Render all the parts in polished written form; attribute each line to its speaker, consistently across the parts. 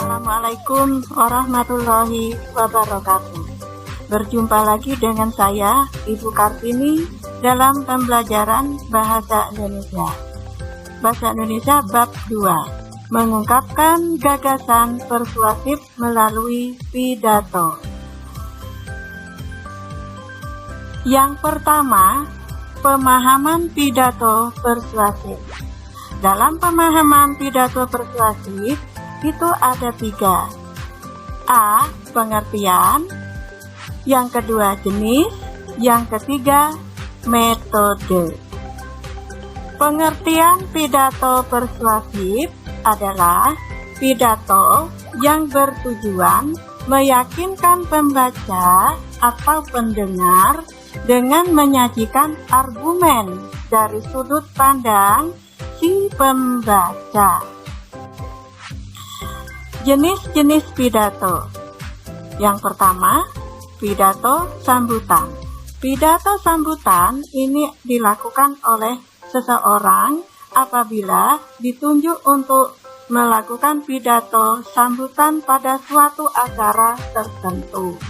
Speaker 1: Assalamualaikum warahmatullahi wabarakatuh. Berjumpa lagi dengan saya, Ibu Kartini, dalam pembelajaran Bahasa Indonesia. Bahasa Indonesia bab 2, mengungkapkan gagasan persuasif melalui pidato. Yang pertama, pemahaman pidato persuasif. Dalam pemahaman pidato persuasif, itu ada 3. A. Pengertian. Yang kedua, jenis. Yang ketiga, metode. Pengertian pidato persuasif adalah pidato yang bertujuan meyakinkan pembaca atau pendengar dengan menyajikan argumen dari sudut pandang si pembaca. Jenis-jenis pidato. Yang pertama, pidato sambutan. Pidato sambutan ini dilakukan oleh seseorang apabila ditunjuk untuk melakukan pidato sambutan pada suatu acara tertentu.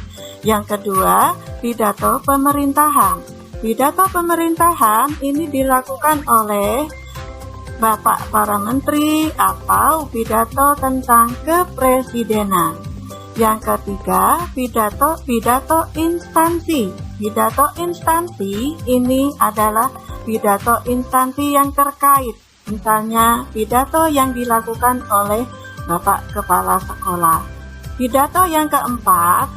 Speaker 1: Yang kedua, pidato pemerintahan. Pidato pemerintahan ini dilakukan oleh Bapak para Menteri atau pidato tentang kepresidenan. Yang ketiga, pidato instansi. Pidato instansi ini adalah pidato instansi yang terkait. Misalnya, pidato yang dilakukan oleh Bapak Kepala Sekolah. Pidato yang keempat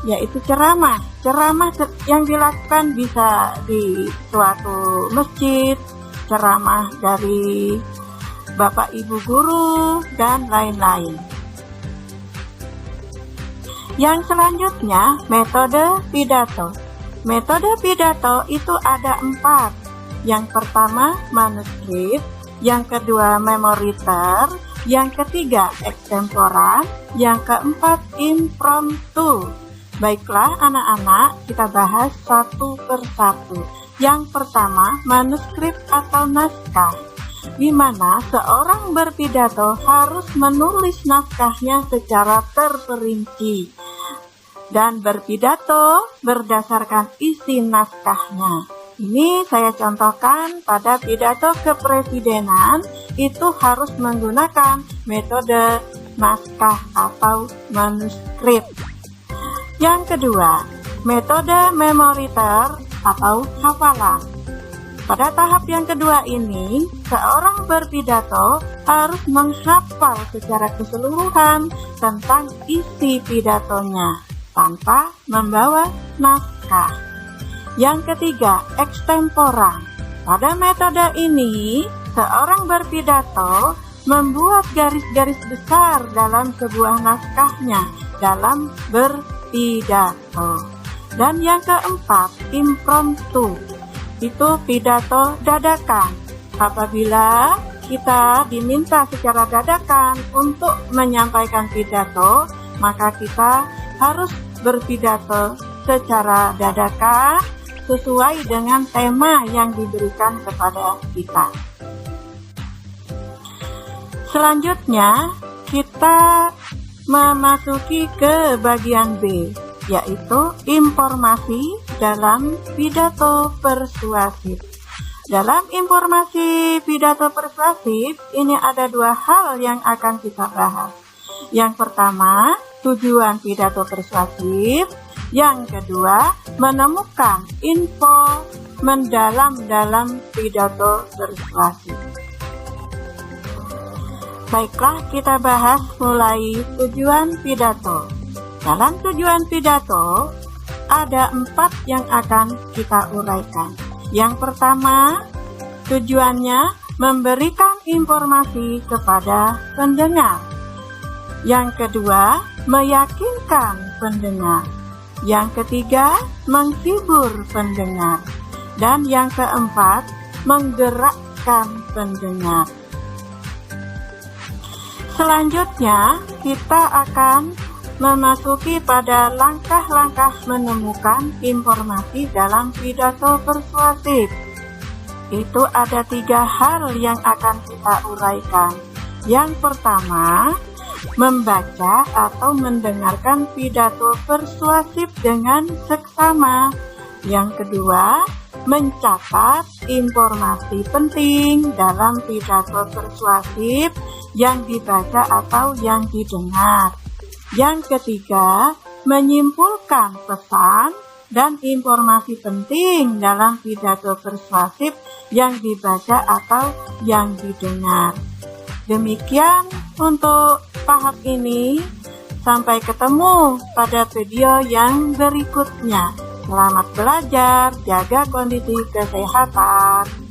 Speaker 1: yaitu ceramah. Ceramah yang dilakukan bisa di suatu masjid, ceramah dari Bapak Ibu guru, dan lain-lain. Yang selanjutnya, metode pidato. Metode pidato itu ada 4. Yang pertama, manuskrip. Yang kedua, memoriter. Yang ketiga, ekstemporan. Yang keempat, impromptu. Baiklah anak-anak, kita bahas satu persatu. Yang pertama, manuskrip atau naskah, di mana seorang berpidato harus menulis naskahnya secara terperinci dan berpidato berdasarkan isi naskahnya. Ini saya contohkan pada pidato kepresidenan, itu harus menggunakan metode naskah atau manuskrip. Yang kedua, metode memoriter atau hafalan. Pada tahap yang kedua ini, seorang berpidato harus menghafal secara keseluruhan tentang isi pidatonya tanpa membawa naskah. Yang ketiga, ekstemporan. Pada metode ini, seorang berpidato membuat garis-garis besar dalam sebuah naskahnya dalam berpidato. Dan yang keempat, impromptu. Itu pidato dadakan. Apabila kita diminta secara dadakan untuk menyampaikan pidato, maka kita harus berpidato secara dadakan sesuai dengan tema yang diberikan kepada kita. Selanjutnya, kita memasuki ke bagian B, yaitu informasi dalam pidato persuasif. Dalam informasi pidato persuasif, ini ada 2 hal yang akan kita bahas. Yang pertama, tujuan pidato persuasif. Yang kedua, menemukan info mendalam dalam pidato persuasif. Baiklah, kita bahas mulai tujuan pidato. Dalam tujuan pidato, ada 4 yang akan kita uraikan. Yang pertama, tujuannya memberikan informasi kepada pendengar. Yang kedua, meyakinkan pendengar. Yang ketiga, menghibur pendengar. Dan yang keempat, menggerakkan pendengar. Selanjutnya, kita akan memasuki pada langkah-langkah menemukan informasi dalam pidato persuasif. Itu ada 3 hal yang akan kita uraikan. Yang pertama, membaca atau mendengarkan pidato persuasif dengan seksama. Yang kedua, mencatat informasi penting dalam pidato persuasif yang dibaca atau yang didengar. Yang ketiga, menyimpulkan pesan dan informasi penting dalam pidato persuasif yang dibaca atau yang didengar. Demikian untuk tahap ini. Sampai ketemu pada video yang berikutnya. Selamat belajar, jaga kondisi kesehatan.